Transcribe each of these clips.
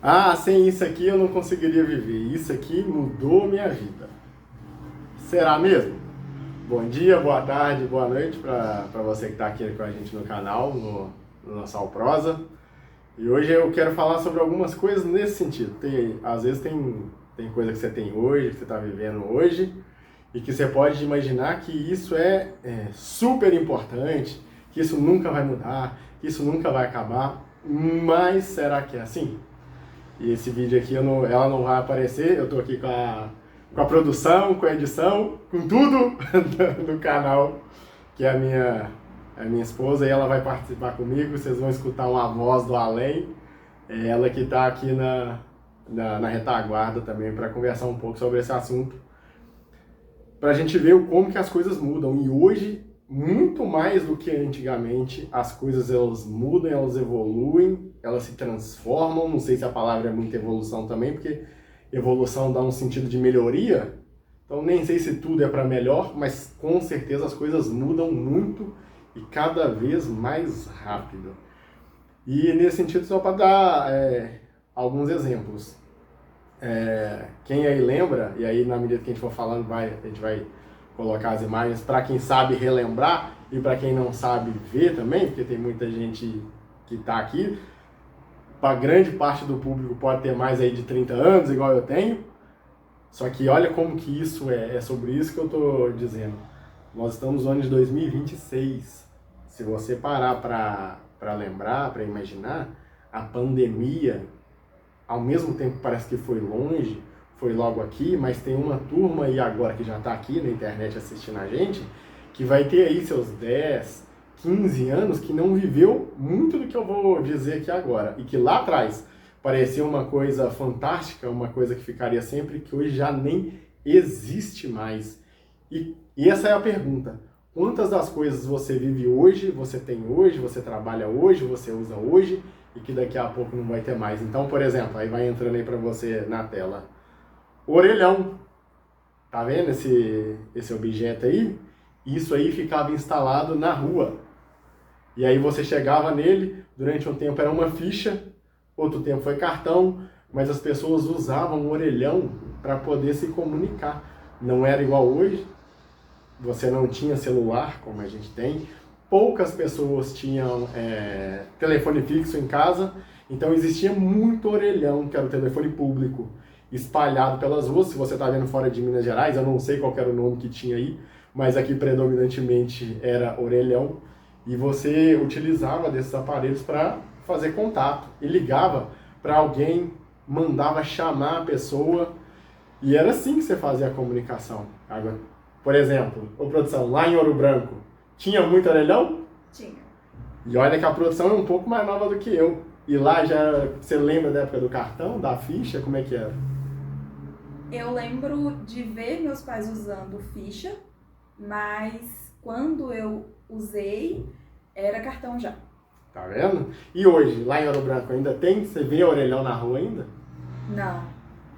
Ah, sem isso aqui eu não conseguiria viver. Isso aqui mudou minha vida. Será mesmo? Bom dia, boa tarde, boa noite para você que está aqui com a gente no canal, no nosso Alprosa. E hoje eu quero falar sobre algumas coisas nesse sentido. Às vezes tem coisa que você tem hoje, que você está vivendo hoje, e que você pode imaginar que isso é super importante, que isso nunca vai mudar, que isso nunca vai acabar. Mas será que é assim? E esse vídeo aqui ela não vai aparecer, eu tô aqui com a produção, com a edição, com tudo do canal, que é a minha esposa, e ela vai participar comigo, vocês vão escutar uma voz do além, é ela que está aqui na retaguarda também para conversar um pouco sobre esse assunto, para a gente ver como que as coisas mudam. E hoje, muito mais do que antigamente, as coisas elas mudam, elas evoluem, elas se transformam. Não sei se a palavra é muita evolução também, porque evolução dá um sentido de melhoria. Então nem sei se tudo é para melhor, mas com certeza as coisas mudam muito e cada vez mais rápido. E nesse sentido, só para dar alguns exemplos. Quem aí lembra, e aí na medida que a gente for falando, a gente vai colocar as imagens para quem sabe relembrar e para quem não sabe ver também, porque tem muita gente que está aqui. Para grande parte do público pode ter mais aí de 30 anos, igual eu tenho. Só que olha como que isso é sobre isso que eu estou dizendo. Nós estamos no ano de 2026. Se você parar para lembrar, para imaginar, a pandemia, ao mesmo tempo que parece que foi longe, foi logo aqui, mas tem uma turma aí agora que já está aqui na internet assistindo a gente, que vai ter aí seus 10, 15 anos, que não viveu muito do que eu vou dizer aqui agora. E que lá atrás parecia uma coisa fantástica, uma coisa que ficaria sempre, que hoje já nem existe mais. E essa é a pergunta. Quantas das coisas você vive hoje, você tem hoje, você trabalha hoje, você usa hoje, e que daqui a pouco não vai ter mais? Então, por exemplo, aí vai entrando aí para você na tela. Orelhão. Tá vendo esse objeto aí? Isso aí ficava instalado na rua. E aí você chegava nele, durante um tempo era uma ficha, outro tempo foi cartão, mas as pessoas usavam o orelhão para poder se comunicar. Não era igual hoje, você não tinha celular, como a gente tem, poucas pessoas tinham telefone fixo em casa, então existia muito orelhão, que era o telefone público, espalhado pelas ruas. Se você está vendo fora de Minas Gerais, eu não sei qual era o nome que tinha aí, mas aqui predominantemente era orelhão, e você utilizava desses aparelhos para fazer contato, e ligava para alguém, mandava chamar a pessoa, e era assim que você fazia a comunicação. Agora, por exemplo, a produção, lá em Ouro Branco, tinha muito orelhão? Tinha. E olha que a produção é um pouco mais nova do que eu. E lá já, você lembra da época do cartão, da ficha, como é que era? Eu lembro de ver meus pais usando ficha, mas quando eu usei, era cartão já. Tá vendo? E hoje, lá em Ouro Branco, ainda tem? Você vê orelhão na rua ainda? Não,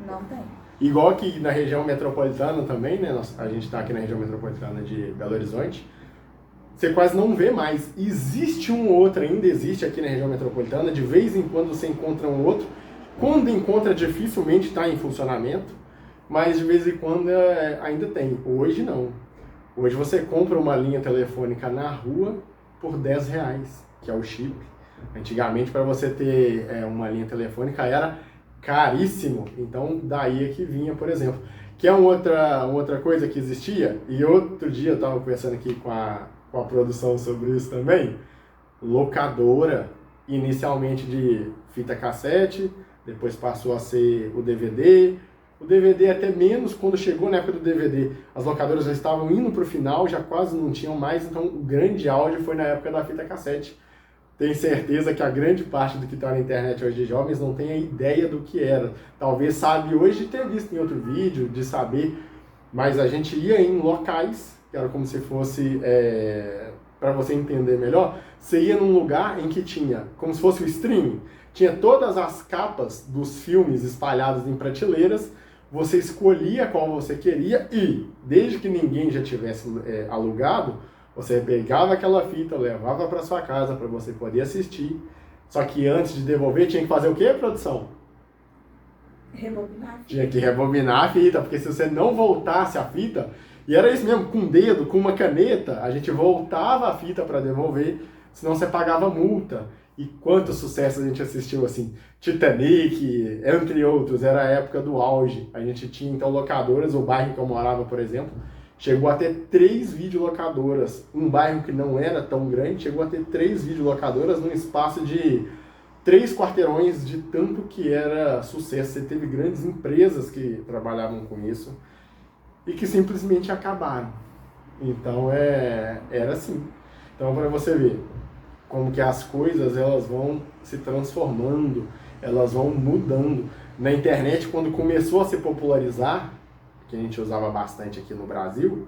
não tem. Igual aqui na região metropolitana também, né? A gente tá aqui na região metropolitana de Belo Horizonte. Você quase não vê mais. Existe um ou outro, ainda existe aqui na região metropolitana. De vez em quando você encontra um outro. Quando encontra, dificilmente está em funcionamento. Mas de vez em quando ainda tem. Hoje não. Hoje você compra uma linha telefônica na rua por R$10, que é o chip. Antigamente, para você ter uma linha telefônica era caríssimo. Então daí é que vinha, por exemplo. Que é uma outra coisa que existia. E outro dia eu estava conversando aqui com a produção sobre isso também. Locadora, inicialmente de fita cassete, depois passou a ser o DVD. O DVD até menos. Quando chegou na época do DVD, as locadoras já estavam indo para o final, já quase não tinham mais, então o grande áudio foi na época da fita cassete. Tenho certeza que a grande parte do que está na internet hoje de jovens não tem a ideia do que era. Talvez sabe hoje de ter visto em outro vídeo, de saber, mas a gente ia em locais, que era como se fosse, para você entender melhor, você ia num lugar em que tinha, como se fosse o streaming, tinha todas as capas dos filmes espalhadas em prateleiras, você escolhia qual você queria e, desde que ninguém já tivesse alugado, você pegava aquela fita, levava para sua casa para você poder assistir. Só que antes de devolver tinha que fazer o quê, produção? Rebobinar a fita. Tinha que rebobinar a fita, porque se você não voltasse a fita, e era isso mesmo, com o dedo, com uma caneta, a gente voltava a fita para devolver, senão você pagava multa. E quantos sucessos a gente assistiu, assim, Titanic, entre outros, era a época do auge. A gente tinha, então, locadoras, o bairro que eu morava, por exemplo, chegou a ter 3 videolocadoras. Um bairro que não era tão grande, chegou a ter 3 videolocadoras num espaço de 3 quarteirões, de tanto que era sucesso. Você teve grandes empresas que trabalhavam com isso e que simplesmente acabaram. Então, era assim. Então, para você ver como que as coisas elas vão se transformando, elas vão mudando. Na internet, quando começou a se popularizar, que a gente usava bastante aqui no Brasil,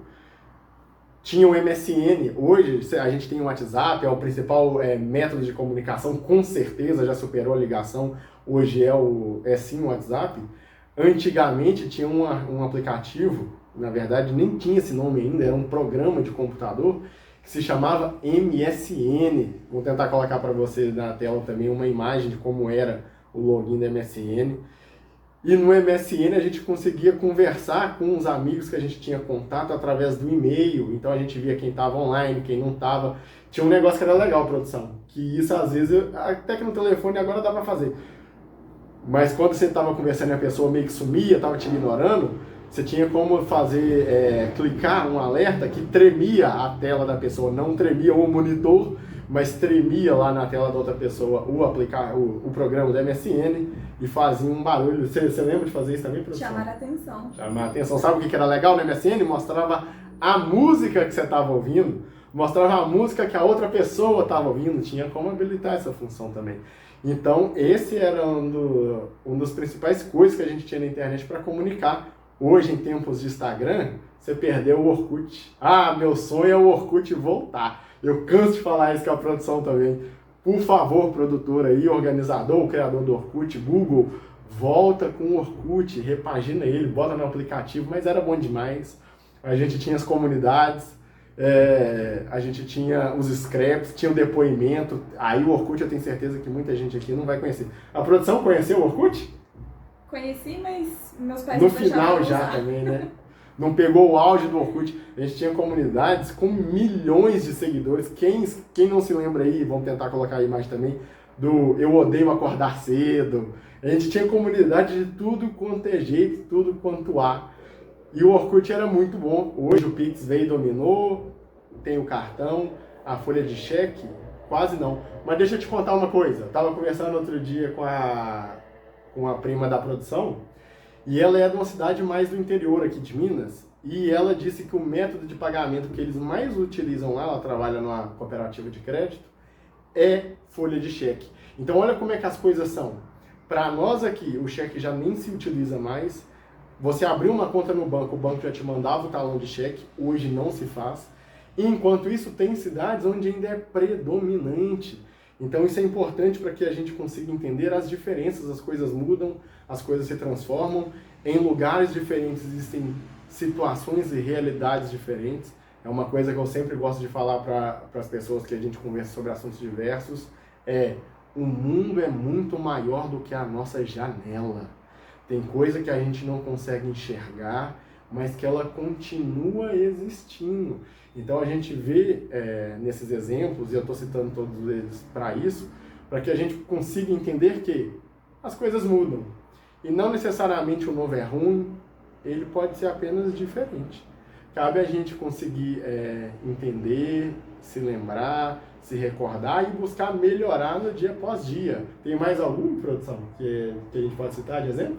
tinha o MSN. Hoje a gente tem o WhatsApp, é o principal método de comunicação, com certeza já superou a ligação, hoje é sim o WhatsApp. Antigamente tinha um aplicativo, na verdade nem tinha esse nome ainda, era um programa de computador, que se chamava MSN. Vou tentar colocar para você na tela também uma imagem de como era o login do MSN. E no MSN a gente conseguia conversar com os amigos que a gente tinha contato através do e-mail. Então a gente via quem estava online, quem não estava. Tinha um negócio que era legal, produção. Que isso às vezes, até que no telefone agora dá para fazer. Mas quando você estava conversando e a pessoa meio que sumia, estava te ignorando, você tinha como fazer, clicar um alerta que tremia a tela da pessoa. Não tremia o monitor, mas tremia lá na tela da outra pessoa o programa do MSN e fazia um barulho. Você lembra de fazer isso também, produção? Chamar a atenção. Chamar a atenção. Sabe o que era legal no MSN? Mostrava a música que você estava ouvindo, mostrava a música que a outra pessoa estava ouvindo. Tinha como habilitar essa função também. Então, esse era um dos principais coisas que a gente tinha na internet para comunicar. Hoje, em tempos de Instagram, você perdeu o Orkut. Ah, meu sonho é o Orkut voltar. Eu canso de falar isso com a produção também. Por favor, produtor aí, organizador, o criador do Orkut, Google, volta com o Orkut, repagina ele, bota no aplicativo, mas era bom demais. A gente tinha as comunidades, a gente tinha os scraps, tinha o depoimento. Aí o Orkut eu tenho certeza que muita gente aqui não vai conhecer. A produção conheceu o Orkut? Conheci, mas meus pais no não deixaram final eu já usar. também, né? Não pegou o auge do Orkut. A gente tinha comunidades com milhões de seguidores. Quem não se lembra aí, vamos tentar colocar a imagem também, do Eu Odeio Acordar Cedo. A gente tinha comunidade de tudo quanto é jeito, tudo quanto há. E o Orkut era muito bom. Hoje o Pix veio e dominou, tem o cartão, a folha de cheque, quase não. Mas deixa eu te contar uma coisa. Eu estava conversando outro dia com a prima da produção, e ela é de uma cidade mais do interior aqui de Minas, e ela disse que o método de pagamento que eles mais utilizam lá, ela trabalha numa cooperativa de crédito, é folha de cheque. Então olha como é que as coisas são. Para nós aqui, o cheque já nem se utiliza mais. Você abriu uma conta no banco, o banco já te mandava o talão de cheque, hoje não se faz. Enquanto isso, tem cidades onde ainda é predominante. Então isso é importante para que a gente consiga entender as diferenças, as coisas mudam, as coisas se transformam, em lugares diferentes existem situações e realidades diferentes. É uma coisa que eu sempre gosto de falar para as pessoas que a gente conversa sobre assuntos diversos, o mundo é muito maior do que a nossa janela. Tem coisa que a gente não consegue enxergar, mas que ela continua existindo. Então a gente vê nesses exemplos, e eu estou citando todos eles para isso, para que a gente consiga entender que as coisas mudam. E não necessariamente o novo é ruim, ele pode ser apenas diferente. Cabe a gente conseguir entender, se lembrar, se recordar e buscar melhorar no dia após dia. Tem mais alguma, produção, que a gente pode citar de exemplo?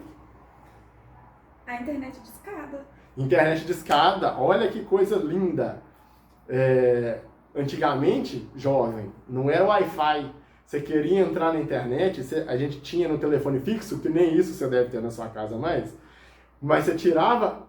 A internet de escada. Internet de escada, olha que coisa linda. Antigamente, jovem, não era Wi-Fi. Você queria entrar na internet, a gente tinha no telefone fixo, que nem isso você deve ter na sua casa mais, mas você tirava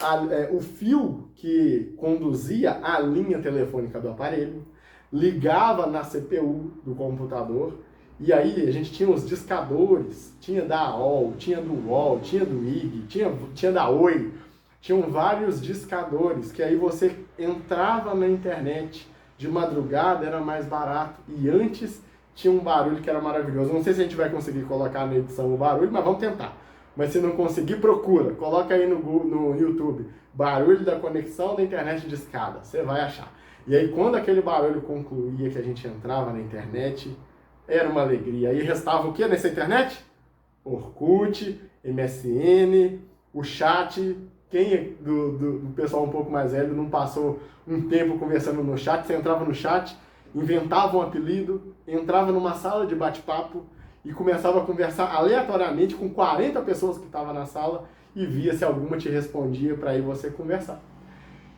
o fio que conduzia a linha telefônica do aparelho, ligava na CPU do computador, e aí a gente tinha os discadores, tinha da AOL, tinha do UOL, tinha do IG, tinha da Oi, tinham vários discadores, que aí você entrava na internet de madrugada, era mais barato, e antes tinha um barulho que era maravilhoso. Não sei se a gente vai conseguir colocar na edição o barulho, mas vamos tentar. Mas se não conseguir, procura. Coloca aí no YouTube, barulho da conexão da internet de escada. Você vai achar. E aí, quando aquele barulho concluía que a gente entrava na internet, era uma alegria. Aí restava o que nessa internet? Orkut, MSN, o chat. Quem do pessoal um pouco mais velho não passou um tempo conversando no chat? Você entrava no chat, inventava um apelido, entrava numa sala de bate-papo e começava a conversar aleatoriamente com 40 pessoas que estavam na sala e via se alguma te respondia para aí você conversar.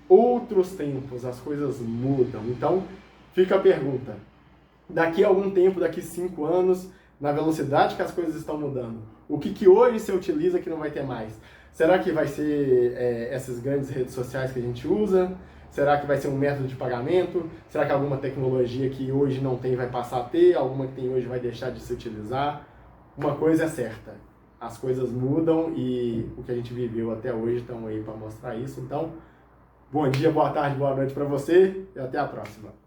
Outros tempos, as coisas mudam. Então, fica a pergunta. Daqui a algum tempo, daqui 5 anos, na velocidade que as coisas estão mudando, o que hoje você utiliza que não vai ter mais? Será que vai ser essas grandes redes sociais que a gente usa? Será que vai ser um método de pagamento? Será que alguma tecnologia que hoje não tem vai passar a ter? Alguma que tem hoje vai deixar de se utilizar? Uma coisa é certa, as coisas mudam e o que a gente viveu até hoje estão aí para mostrar isso. Então, bom dia, boa tarde, boa noite para você e até a próxima.